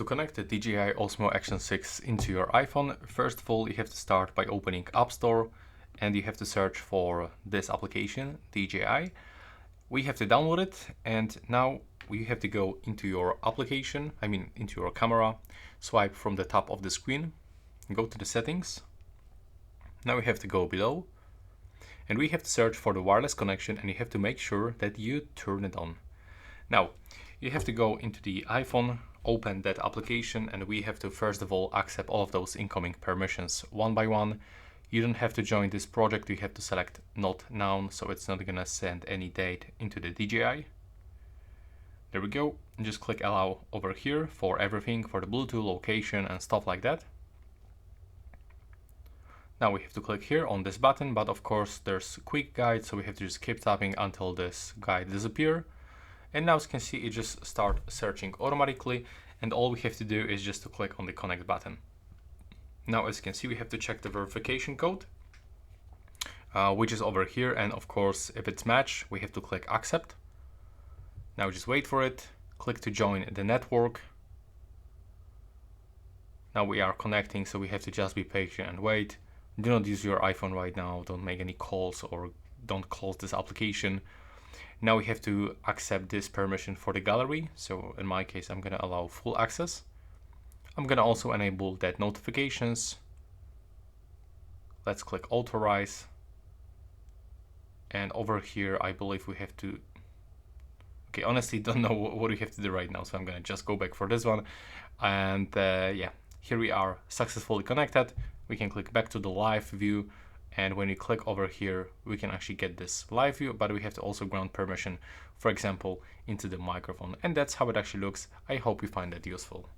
To connect the DJI Osmo Action 6 into your iPhone, first of all you have to start by opening App Store and you have to search for this application, DJI. We have to download it, and now we have to go into your application, into your camera, swipe from the top of the screen, go to the settings. Now we have to go below and we have to search for the wireless connection, and you have to make sure that you turn it on. Now you have to go into the iPhone, open that application, and we have to first of all accept all of those incoming permissions one by one. You don't have to join this project, you have to select not now, so it's not gonna send any data into the DJI. There we go, and just click allow over here for everything, for the Bluetooth, location and stuff like that. Now we have to click here on this button, but of course there's a quick guide, so we have to just keep tapping until this guide disappears. And now as you can see, it just starts searching automatically, and all we have to do is just to click on the connect button. Now as you can see, we have to check the verification code, which is over here, and of course if it's matched, we have to click accept. Now just wait for it, click to join the network. Now we are connecting, so we have to just be patient and wait. Do not use your iPhone right now, don't make any calls or don't close this application. Now we have to accept this permission for the gallery. So in my case, I'm gonna allow full access. I'm gonna also enable that notifications. Let's click authorize. And over here, I believe we have to, okay, honestly don't know what we have to do right now. So I'm gonna just go back for this one. And yeah, here we are successfully connected. We can click back to the live view. And when you click over here, we can actually get this live view, but we have to also grant permission, for example, into the microphone. And that's how it actually looks. I hope you find that useful.